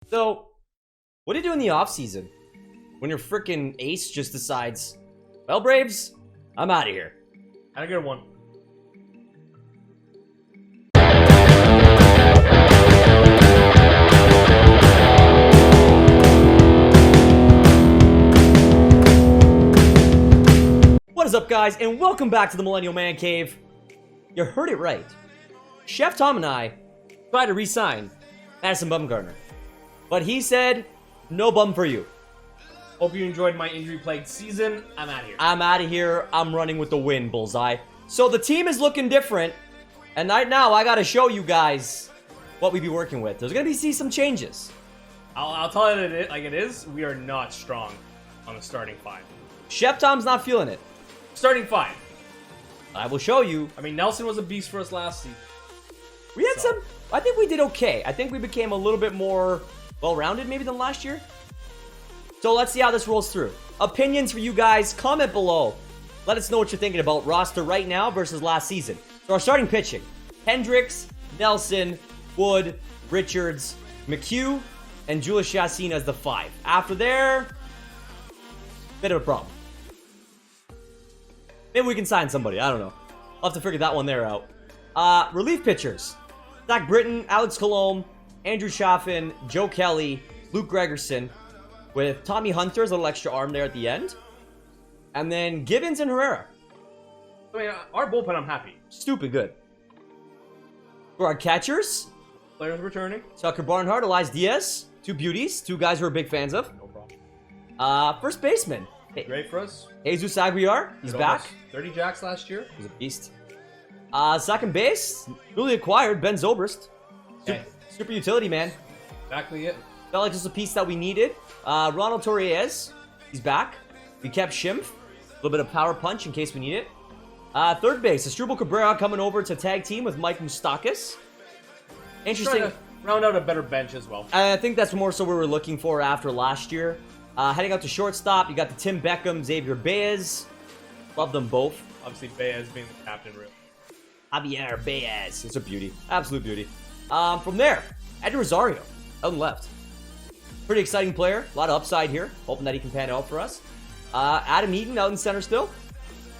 So, what do you do in the offseason when your freaking ace just decides, well, Braves, I'm out of here? Had a good one. What is up, guys, and welcome back to the Millennial Man Cave. You heard it right. Chef Tom and I tried to re-sign Madison Bumgarner, but he said, no bum for you. Hope you enjoyed my injury-plagued season. I'm out of here. I'm out of here. I'm running with the win, Bullseye. So the team is looking different, and right now I got to show you guys what we be working with. There's going to be some changes. I'll tell it like it is. We are not strong on the starting five. Chef Tom's not feeling it. Starting five. I will show you. I mean, Nelson was a beast for us last season. We had some... I think we did okay. I think we became a little bit more well-rounded maybe than last year. So let's see how this rolls through. Opinions for you guys. Comment below. Let us know what you're thinking about roster right now versus last season. So our starting pitching. Hendricks, Nelson, Wood, Richards, McHugh, and Julius Chassin as the 5. After there, bit of a problem. Maybe we can sign somebody. I don't know. I'll have to figure that one there out. Relief pitchers. Zach Britton, Alex Colomb, Andrew Chaffin, Joe Kelly, Luke Gregerson, with Tommy Hunter's little extra arm there at the end. And then Gibbons and Herrera. I mean, our bullpen, I'm happy. Stupid good. For our catchers, Players returning. Tucker Barnhart, Elias Diaz. Two beauties. Two guys we're big fans of. No problem. First baseman. Great for us. Jesus Aguilar. He's back. 30 jacks last year. He's a beast. Second base, newly acquired, Ben Zobrist. Okay. Super utility, man. Exactly it. Felt like just a piece that we needed. Ronald Torres, he's back. We kept Schimpf. A little bit of power punch in case we need it. Third base, Asdrubal Cabrera coming over to tag team with Mike Moustakas. Interesting. Trying to round out a better bench as well. I think that's more so what we were looking for after last year. Heading out to shortstop, you got the Tim Beckham, Xavier Baez. Love them both. Obviously, Baez being the captain, really. Javier Baez. It's a beauty. Absolute beauty. From there, Ed Rosario, out and left. Pretty exciting player. A lot of upside here. Hoping that he can pan out for us. Adam Eaton out in center still.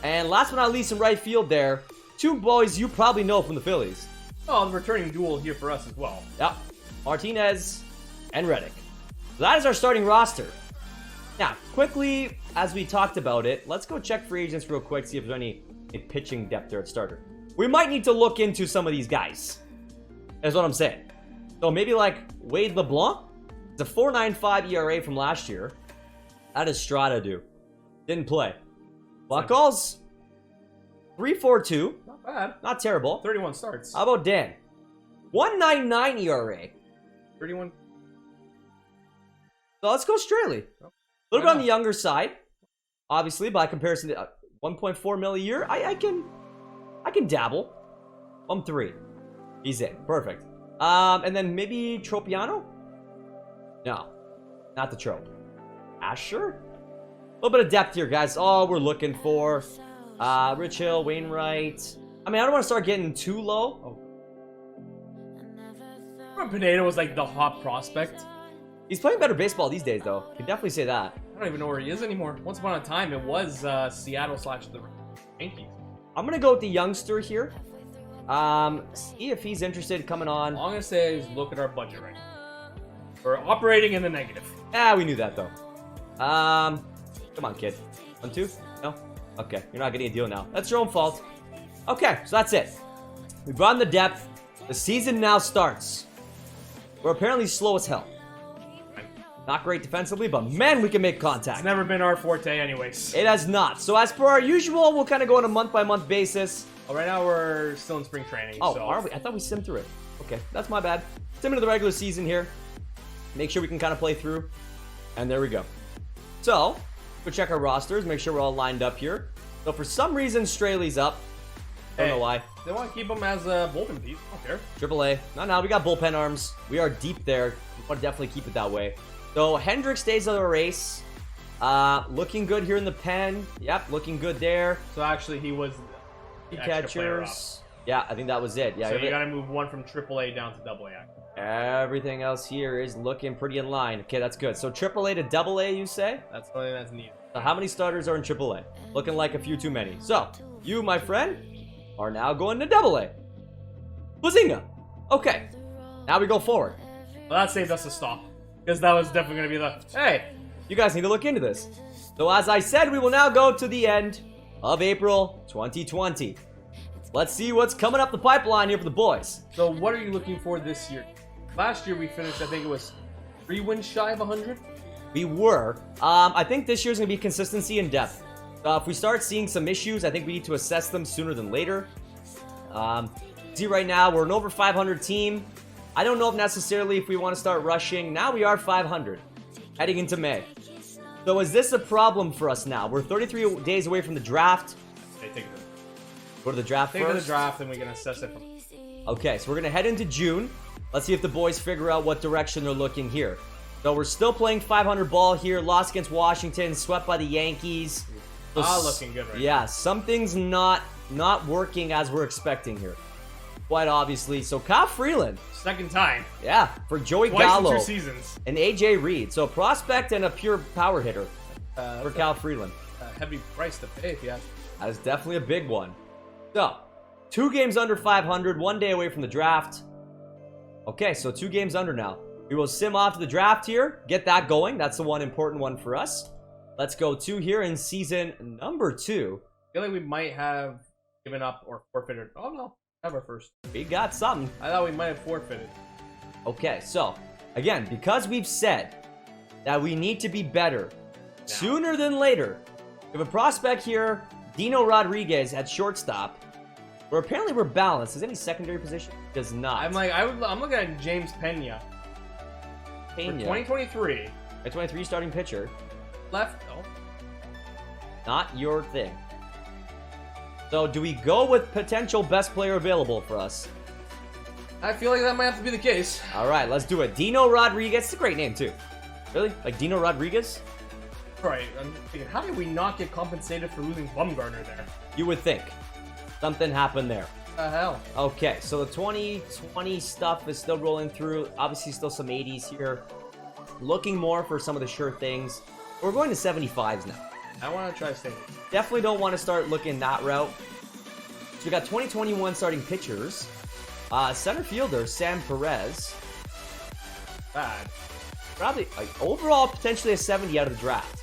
And last but not least in right field there, two boys you probably know from the Phillies. Oh, the returning duel here for us as well. Yep. Martinez and Reddick. So that is our starting roster. Now, quickly, as we talked about it, let's go check free agents real quick, see if there's any pitching depth there at starter. We might need to look into some of these guys. That's what I'm saying. So maybe like Wade LeBlanc. It's a 4.95 ERA from last year. How does Strada do? Didn't play. Buckles. 3.42. Not bad. Not terrible. 31 starts. How about Dan? 1.99 ERA. 31. So let's go Straley. A little bit on the younger side. Obviously, by comparison to 1.4 mil a year, I can dabble. 3. He's in. Perfect. And then maybe Tropiano? No. Not the Trope. Asher? A little bit of depth here, guys. All we're looking for. Rich Hill, Wainwright. I mean, I don't want to start getting too low. Pineda was like the hot prospect. He's playing better baseball these days, though. Can definitely say that. I don't even know where he is anymore. Once upon a time, it was Seattle / the Yankees. I'm going to go with the youngster here. See if he's interested coming on. All I'm going to say is look at our budget right now. We're operating in the negative. Ah, we knew that, though. Come on, kid. 1, 2? No? Okay, you're not getting a deal now. That's your own fault. Okay, so that's it. We've run the depth. The season now starts. We're apparently slow as hell. Not great defensively, but man, we can make contact. It's never been our forte anyways. It has not. So as per our usual, we'll kind of go on a month-by-month basis. Well, right now we're still in spring training. Oh, so. are we? I thought we simmed through it. Okay, that's my bad. Sim into the regular season here. Make sure we can kind of play through. And there we go. So, we'll check our rosters, make sure we're all lined up here. So for some reason, Straley's up. Don't know why. They want to keep him as a bullpen piece. I don't care. AAA. No, we got bullpen arms. We are deep there. We want to definitely keep it that way. So Hendricks stays in the race. Looking good here in the pen. Yep, looking good there. So actually, he was Catchers. Yeah, I think that was it. Yeah, so you got to move one from AAA down to AA. Everything else here is looking pretty in line. Okay, that's good. So AAA to AA, you say? That's the only thing that's needed. So how many starters are in AAA? Looking like a few too many. So, you, my friend, are now going to AA. Bazinga! Okay, now we go forward. Well, that saved us a stop. Because that was definitely going to be the, hey, You guys need to look into this. So as I said, we will now go to the end of April 2020. Let's see what's coming up the pipeline here for the boys. so what are you looking for this year? Last year we finished, I think it was 3 wins shy of 100. We were. I think this year's going to be consistency and depth. If we start seeing some issues, I think we need to assess them sooner than later. See, right now, we're an over 500 team. I don't know if necessarily if we want to start rushing. Now we are 500, heading into May. So is this a problem for us now? We're 33 days away from the draft. Hey, take it. Go to the draft Take it to first. the draft and we can assess it from. Okay, so we're going to head into June. Let's see if the boys figure out what direction they're looking here. So we're still playing 500 ball here. Lost against Washington, swept by the Yankees. So Looking good right now. yeah, something's not working as we're expecting here. Quite obviously. So Kyle Freeland. Second time. Yeah, for Joey Twice Gallo in 2 seasons. and AJ Reed. So prospect and a pure power hitter for Kyle Freeland. A heavy price to pay if you ask. That is definitely a big one. So, 2 games under 500, 1 day away from the draft. Okay, so 2 games under now. We will sim off to the draft here, get that going. That's the one important one for us. Let's go 2 here in season number 2. I feel like we might have given up or forfeited. Oh no, never first. We got something. I thought we might have forfeited. Okay, so, again, because we've said that we need to be better sooner than later, we have a prospect here, Dino Rodriguez at shortstop, where apparently we're balanced. Is any secondary position? Does not. I'm looking at James Pena. Pena. For 2023. A 23 starting pitcher. Left. Oh. Not your thing. So do we go with potential best player available for us? I feel like that might have to be the case. All right, let's do it. Dino Rodriguez. It's a great name too. Really? Like Dino Rodriguez? Alright, I'm thinking, how did we not get compensated for losing Bumgarner there? You would think. Something happened there. What the hell? Okay, so the 2020 stuff is still rolling through. Obviously still some 80s here. Looking more for some of the sure things. We're going to 75s now. I want to try staying. Definitely don't want to start looking that route. So we got 2021 starting pitchers. Center fielder, Sam Perez. Bad. Probably, overall, potentially a 70 out of the draft.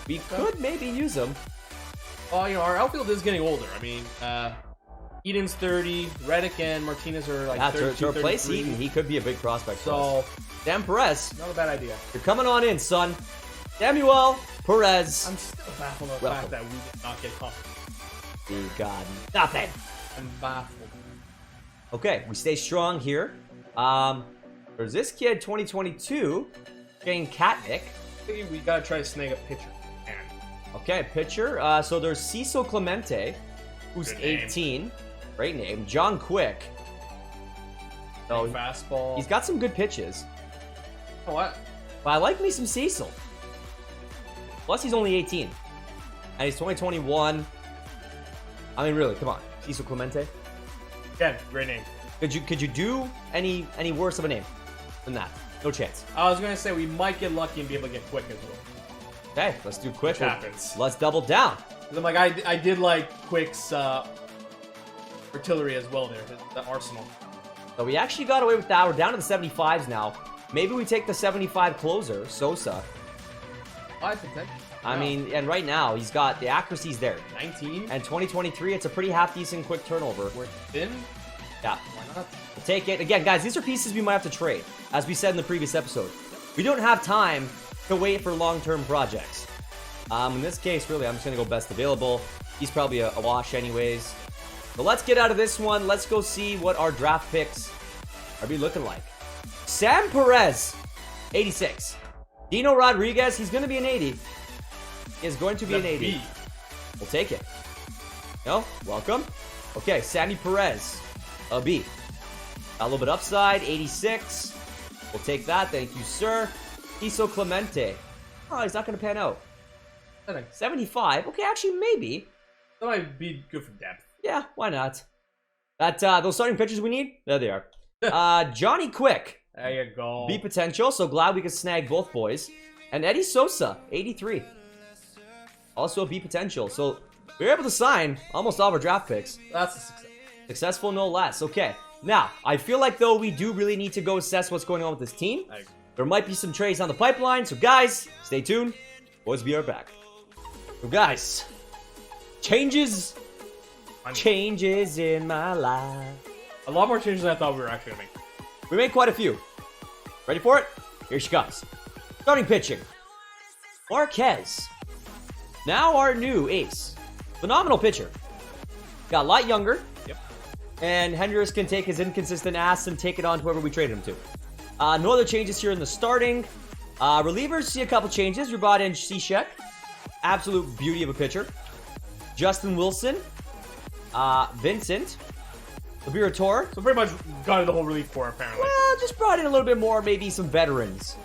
We could maybe use him. Well, our outfield is getting older. I mean, Eden's 30, Reddick and Martinez are like 32, to replace 33. Eden, he could be a big prospect for So, us. Sam Perez, not a bad idea. you're coming on in, son. Samuel Perez. I'm still baffled at the fact that we did not get compensated. We got nothing. I'm baffled. Okay, we stay strong here. There's this kid, 2022, Shane Katnick. I think we gotta try to snag a pitcher. Okay, pitcher. So there's Cecil Clemente, who's Good name. 18. Great name. John Quick. So Fastball. he's got some good pitches. Oh, what? But I like me some Cecil. Plus, he's only 18. And he's 2021. I mean, really, come on. Cecil Clemente. Again, great name. Could you do any worse of a name than that? No chance. I was gonna say we might get lucky and be able to get Quick as well. Okay, let's do Quick. Which happens. Let's double down. 'Cause I'm like, I did like Quick's artillery as well there, the arsenal. So we actually got away with that. We're down to the 75s now. Maybe we take the 75 closer, Sosa. I think. I mean, and right now, he's got the accuracy's there. 19. And 2023, it's a pretty half-decent quick turnover. We're thin. Yeah. Why not? We'll take it. Again, guys, these are pieces we might have to trade. As we said in the previous episode. We don't have time to wait for long-term projects. In this case, really, I'm just going to go best available. He's probably a wash anyways. So let's get out of this one. Let's go see what our draft picks are be looking like. Sam Perez, 86. Dino Rodriguez, he's going to be an 80. He is going to be an 80. B. We'll take it. No? Welcome. Okay, Sammy Perez, a B. A little bit upside, 86. We'll take that. Thank you, sir. Cecil Clemente. Oh, he's not going to pan out. 75. Okay, actually, maybe. That might be good for depth. Yeah, why not? Those starting pitchers we need, there they are. Johnny Quick, There you go. B potential. So glad we could snag both boys. And Eddie Sosa, 83. Also a B potential. So we were able to sign almost all of our draft picks. That's a success. Successful, no less. Okay. Now, I feel like, though, we do really need to go assess what's going on with this team. There might be some trades on the pipeline. So, guys, stay tuned. Boys, be right back. So, guys, changes in my life. A lot more changes than I thought we were actually going to make. We made quite a few. Ready for it? Here she comes. Starting pitching. Marquez. Now our new ace. Phenomenal pitcher. Got a lot younger. Yep. And Hendricks can take his inconsistent ass and take it on to whoever we traded him to. No other changes here in the starting. Relievers, see a couple changes. We brought in Cishek. Absolute beauty of a pitcher. Justin Wilson. Vincent. Liberator. So pretty much got the whole relief corps, apparently. Well, just brought in a little bit more, maybe some veterans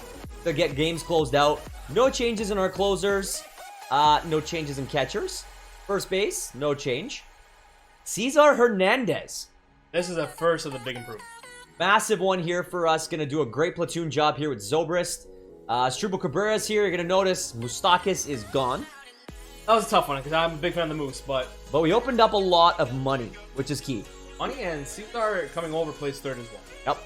to get games closed out. No changes in our closers. No changes in catchers. First base, no change. Cesar Hernandez. This is a first of the big improvement. Massive one here for us. Going to do a great platoon job here with Zobrist. Struble Cabrera's here. You're going to notice Moustakis is gone. That was a tough one because I'm a big fan of the Moose, but we opened up a lot of money, which is key. Money and Cesar coming over plays third as well.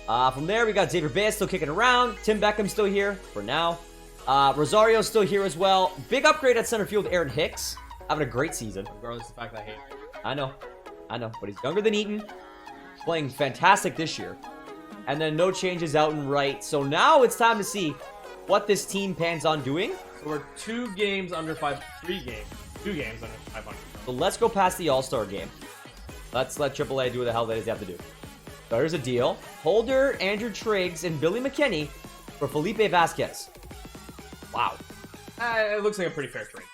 Yep. From there, we got Xavier Baez still kicking around. Tim Beckham still here for now. Rosario's still here as well. Big upgrade at center field, Aaron Hicks. Having a great season. Regardless of the fact that I hate him. I know. But he's younger than Eaton. Playing fantastic this year. And then no changes out and right. So now it's time to see what this team plans on doing. So we're 2 games under 5. 2 games under 500. So let's go past the All-Star game. Let's let AAA do what the hell that is they have to do. So here's a deal. Holder, Andrew Triggs, and Billy McKinney for Felipe Vasquez. Wow. It looks like a pretty fair trade.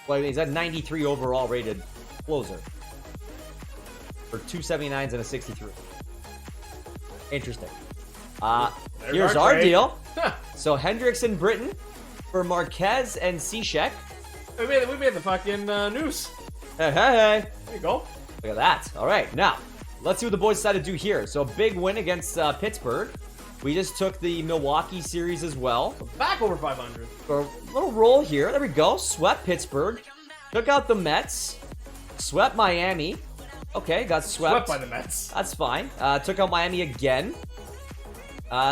Well, he's at 93 overall rated closer. For 279s and a 63. Interesting. Here's our deal. So Hendricks and Britton for Marquez and Cishek. We made the fucking noose. Hey. There you go. Look at that. All right, now let's see what the boys decided to do here. So a big win against Pittsburgh. We just took the Milwaukee series as well. Back over 500. For a little roll here. There we go. Swept Pittsburgh. Took out the Mets. Swept Miami. Okay, got swept. Swept by the Mets. That's fine. Took out Miami again.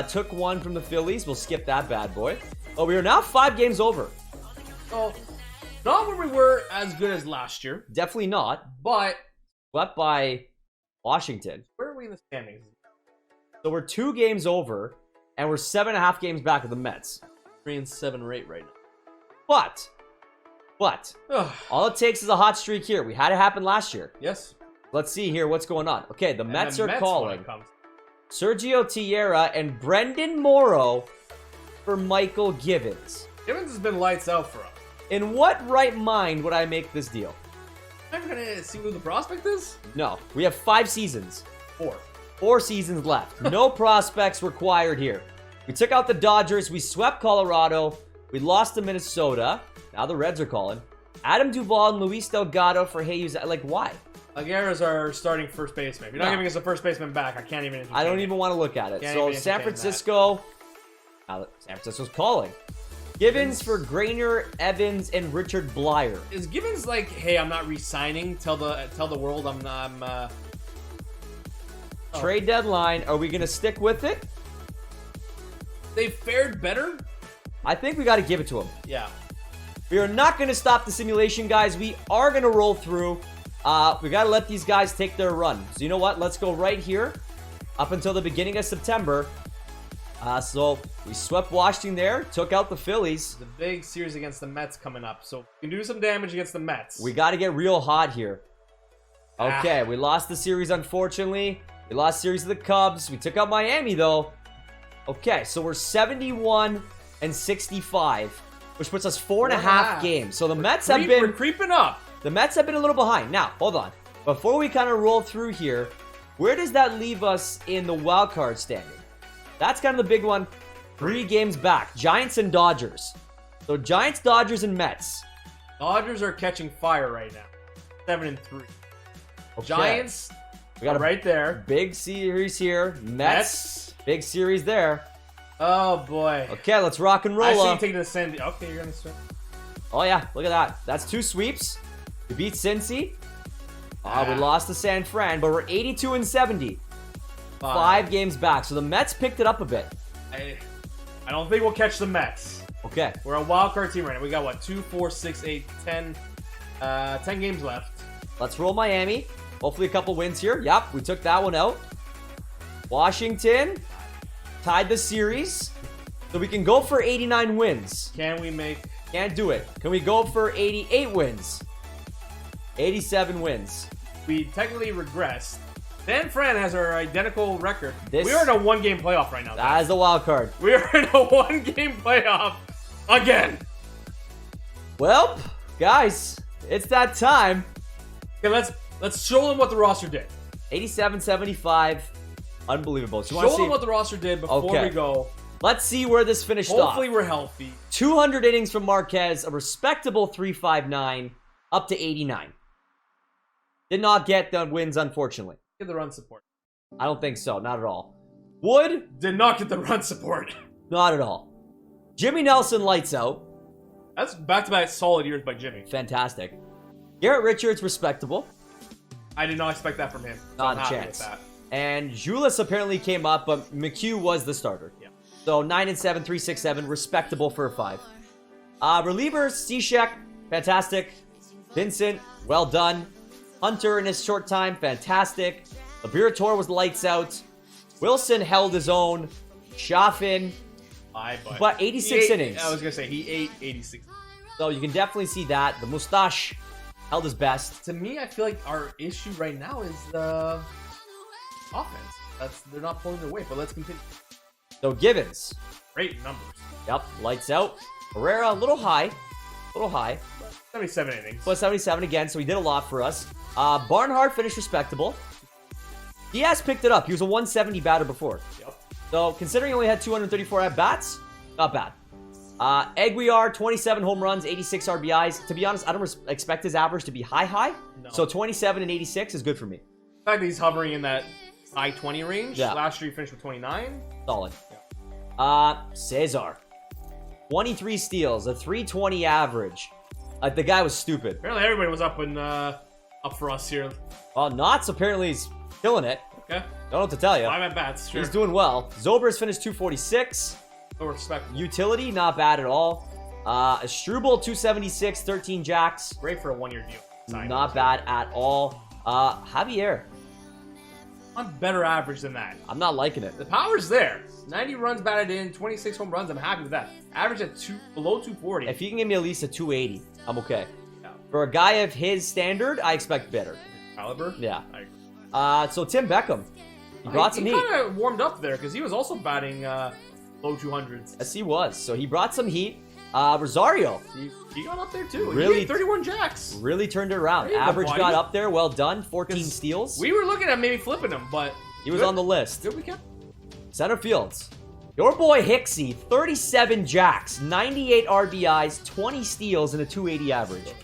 Took one from the Phillies. We'll skip that bad boy. Oh, we are now 5 games over. So, not where we were as good as last year. Definitely not. But Swept by Washington. where are we in the standings? So we're 2 games over, and we're 7.5 games back of the Mets. 3-7 rate right now. But, all it takes is a hot streak here. We had it happen last year. Yes. Let's see here what's going on. Okay, the Mets are calling comes. Sergio Tierra and Brendan Morrow for Michael Givens. Givens has been lights out for us. In what right mind would I make this deal? I'm gonna see who the prospect is? No, we have 5 seasons. 4. 4 seasons left. No prospects required here. We took out the Dodgers. We swept Colorado. We lost to Minnesota. Now the Reds are calling. Adam Duvall and Luis Delgado for Jesus. Like, why? Aguirre's our starting first baseman. If you're not giving us a first baseman back, I can't even I don't even want to look at it. Can't So even San entertain Francisco. Now San Francisco's calling. Givens for Grainer, Evans, and Richard Blyer. Is Givens like, hey, I'm not re-signing? Tell the world Trade deadline. Are we going to stick with it? They fared better? I think we got to give it to them. Yeah. We are not going to stop the simulation, guys. We are going to roll through. We got to let these guys take their run. So you know what? Let's go right here up until the beginning of September. So we swept Washington there, took out the Phillies. The big series against the Mets coming up, so we can do some damage against the Mets. We got to get real hot here. Okay, we lost the series, unfortunately. We lost series to the Cubs. We took out Miami, though. Okay, so we're 71 and 65, which puts us 4.5 games. So the Mets have been... We're creeping up. The Mets have been a little behind. Now, hold on. Before we kind of roll through here, where does that leave us in the wild card standing? That's kind of the big one. 3 games back. Giants and Dodgers. So Giants, Dodgers, and Mets. Dodgers are catching fire right now. 7-3. Okay. Giants We got a right there. Big series here. Mets. Big series there. Oh, boy. Okay, let's rock and roll. I see you taking the Cindy. Okay, you're going to start. Oh, yeah. Look at that. That's 2 sweeps. We beat Cincy. We lost to San Fran, but we're 82 and 70. 5 games back. So the Mets picked it up a bit. I don't think we'll catch the Mets. Okay. We're a wild card team right now. We got, what, 2, 4, 6, 8, 10, 10 games left. Let's roll Miami. Hopefully a couple wins here. Yep, we took that one out. Washington tied the series. So we can go for 89 wins. Can we make... Can't do it. Can we go for 88 wins? 87 wins. We technically regressed. San Fran has our identical record. We are in a 1-game playoff right now. That is the wild card. We are in a 1-game playoff again. Well, guys, it's that time. Okay, let's show them what the roster did. 87-75. Unbelievable. So show them what the roster did before we go. Let's see where this finished off. Hopefully we're healthy. 200 innings from Marquez, a respectable 359, up to 89. Did not get the wins, unfortunately. Get the run support. I don't think so. Not at all. Wood? Did not get the run support. Not at all. Jimmy Nelson lights out. That's back-to-back solid years by Jimmy. Fantastic. Garrett Richards, respectable. I did not expect that from him. So Not a chance. And Julius apparently came up, but McHugh was the starter. Yeah. So 9 and 7, 3.67, respectable for a 5. Relievers, Cishek, fantastic. Vincent, well done. Hunter in his short time, fantastic. Liberatore was lights out. Wilson held his own. Schaffen, but 86 innings. I was going to say, he ate 86. So you can definitely see that. The mustache held his best. To me, I feel like our issue right now is the offense. They're not pulling their weight, but let's continue. So Givens. Great numbers. Yep, lights out. Herrera, a little high. 77 innings. But 77 again, so he did a lot for us. Barnhart finished respectable. Diaz picked it up. He was a 170 batter before. Yep. So considering he only had 234 at-bats, not bad. Aguiar, 27 home runs, 86 RBIs. To be honest, I don't expect his average to be high. No. So 27 and 86 is good for me. The fact that he's hovering in that high 20 range. Yeah. Last year he finished with 29. Solid. Yeah. Cesar. 23 steals, a 320 average. The guy was stupid. Apparently everybody was up for us here. Well, Knotts apparently is killing it. Okay. Don't know what to tell you. 5 at-bats, sure. He's doing well. Zobrist finished 246. No respect. Utility, not bad at all. Struble, 276, 13 jacks. Great for a 1-year deal. Not bad at all. Javier. On better average than that. I'm not liking it. The power's there. 90 runs batted in, 26 home runs. I'm happy with that. Average at below 240. If he can give me at least a 280, I'm okay. Yeah. For a guy of his standard, I expect better. Caliber? Yeah. I agree. So Tim Beckham. He brought some heat. He kind of warmed up there because he was also batting low 200s. Yes, he was. So he brought some heat. Rosario. He got up there too. Really, he had 31 jacks. Really turned it around. Average got up there. Well done. 14 steals. We were looking at maybe flipping him, but he was on the list. Good we kept. Center fields. Your boy Hicksy, 37 jacks, 98 RBIs, 20 steals, and a 280 average.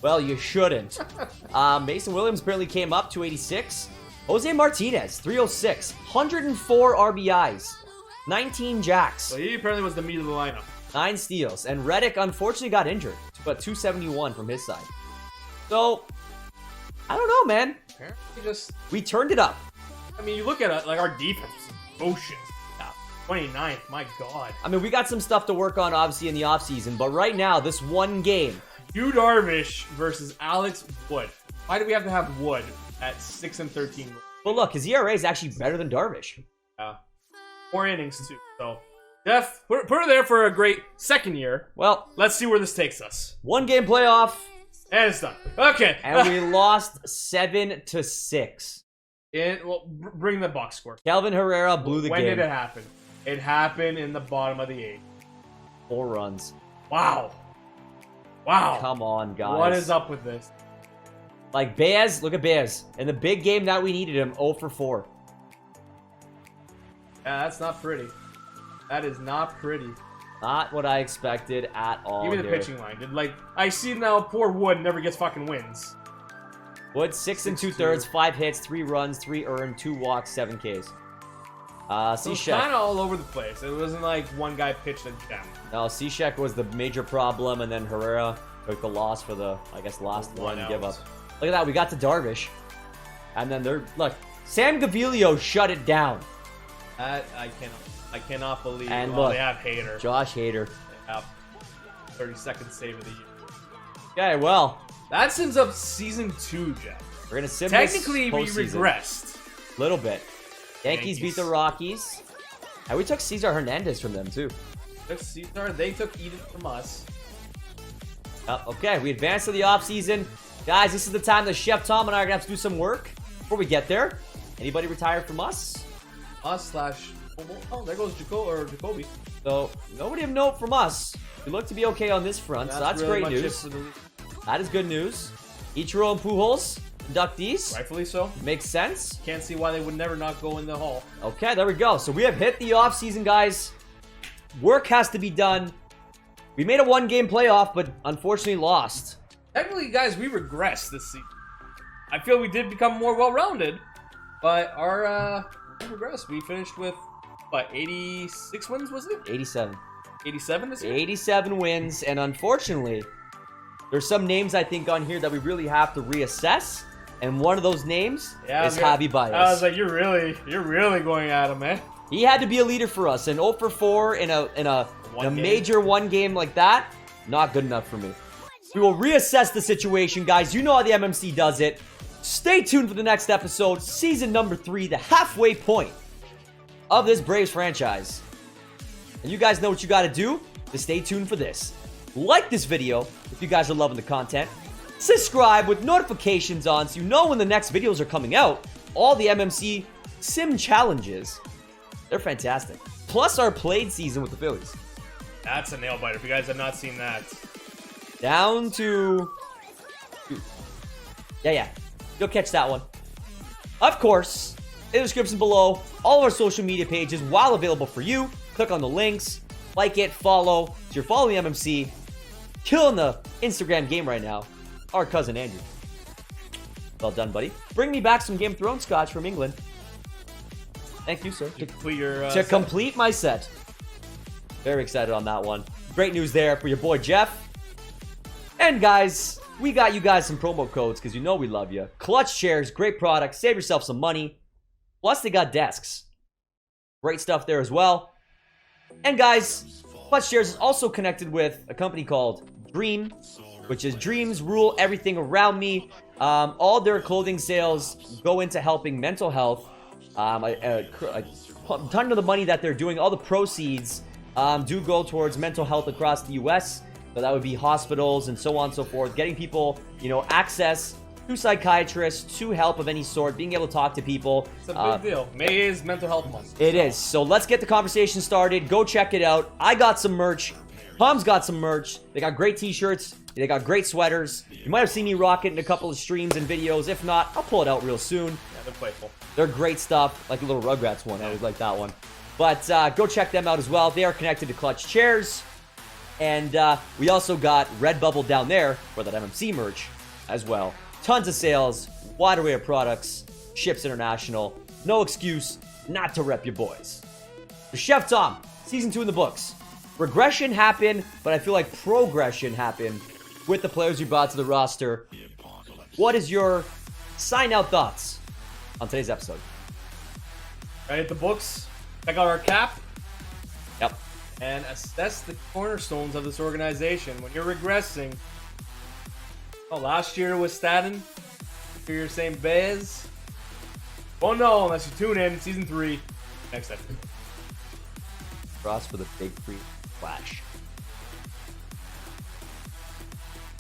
Well, you shouldn't. Mason Williams apparently came up, 286. Jose Martinez, 306, 104 RBIs, 19 jacks. So he apparently was the meat of the lineup. 9 steals. And Reddick unfortunately got injured, but 271 from his side. So, I don't know, man. Apparently we turned it up. I mean, you look at it, like our defense is atrocious. 29th, my God. I mean, we got some stuff to work on, obviously, in the offseason, but right now, this one game. Yu Darvish versus Alex Wood. Why do we have to have Wood at 6 and 13? Well, look, his ERA is actually better than Darvish. Yeah. 4 innings, too. So, Jeff, put her there for a great second year. Well, let's see where this takes us. 1-game playoff. And it's done. Okay. And we lost 7-6. Bring the box score. Kelvin Herrera blew the game. When did it happen? It happened in the bottom of the 8th. 4 runs. Wow. Wow. Come on, guys. What is up with this? Like, Baez, look at Baez. In the big game that we needed him, 0 for 4. Yeah, that's not pretty. That is not pretty. Not what I expected at all. Give me the pitching line. I see now poor Wood never gets fucking wins. Wood, 6 2/3, 5 hits, 3 runs, 3 earned, 2 walks, 7 Ks. So it was kind of all over the place. It wasn't like one guy pitched a gem. No, Cishek was the major problem, and then Herrera took the loss for the, I guess, last one give up. Look at that, we got to Darvish. And then look, Sam Gaviglio shut it down. That I cannot believe. And look, they have Hader. Josh Hader. They have 32nd save of the year. Okay, well. That sims up season 2, Jeff. We're gonna sim Technically, we this regressed. Little bit. Yankees beat the Rockies. And we took Cesar Hernandez from them, too. They took Eden from us. Okay, we advanced to the offseason. Guys, this is the time that Chef Tom and I are going to have to do some work before we get there. Anybody retired from us? Us / oh, there goes Jacoby. So, nobody of note from us. We look to be okay on this front, so that's really great news. That is good news. Ichiro and Pujols, inductees. Rightfully so. Makes sense. Can't see why they would never not go in the hall. Okay, there we go. So we have hit the offseason, guys. Work has to be done. We made a 1-game playoff, but unfortunately lost. Technically, guys, we regressed this season. I feel we did become more well-rounded, but we regressed. We finished with, what, 86 wins, was it? 87. 87 this year? 87 wins, and unfortunately, there's some names I think on here that we really have to reassess, and one of those names is Javi Baez. I was like, you're really going at him, man. He had to be a leader for us, and 0 for 4 in a major 1 game like that, not good enough for me. We will reassess the situation, guys. You know how the MMC does it. Stay tuned for the next episode, season number 3, the halfway point of this Braves franchise. And you guys know what you got to do to stay tuned for this. Like this video if you guys are loving the content. Subscribe with notifications on so you know when the next videos are coming out. All the MMC Sim challenges. They're fantastic. Plus our played season with the Phillies. That's a nail biter if you guys have not seen that. Down to... Yeah. You'll catch that one. Of course, in the description below, all of our social media pages, while available for you, click on the links, like it, follow. So you're following the MMC, killing the Instagram game right now. Our cousin Andrew. Well done, buddy. Bring me back some Game of Thrones scotch from England. Thank you, sir. To complete your to complete my set. Very excited on that one. Great news there for your boy Jeff. And guys, we got you guys some promo codes because you know we love you. Clutch Chairz, great product. Save yourself some money. Plus, they got desks. Great stuff there as well. And guys, Clutch Chairz is also connected with a company called Dream, which is Dreams Rule Everything Around Me. All their clothing sales go into helping mental health. A ton of the money that they're doing, all the proceeds do go towards mental health across the U.S. So that would be hospitals and so on and so forth. Getting people, access to psychiatrists, to help of any sort, being able to talk to people. It's a big deal. May is Mental Health Month. It is. So let's get the conversation started. Go check it out. I got some merch. Tom's got some merch. They got great t-shirts. They got great sweaters. You might have seen me rock it in a couple of streams and videos. If not, I'll pull it out real soon. Yeah, they're playful. They're great stuff. Like the little Rugrats one. I always like that one. But go check them out as well. They are connected to Clutch Chairz. And we also got Redbubble down there for that MMC merch as well. Tons of sales, wide array of products, ships international. No excuse not to rep your boys. For Chef Tom, Season 2 in the books. Regression happened, but I feel like progression happened with the players you brought to the roster. What is your sign-out thoughts on today's episode? Right at the books. Check out our cap. Yep. And assess the cornerstones of this organization. When you're regressing, last year was Staten. You're saying Baez. Oh no, unless you tune in Season 3 next episode. Cross for the big free flash.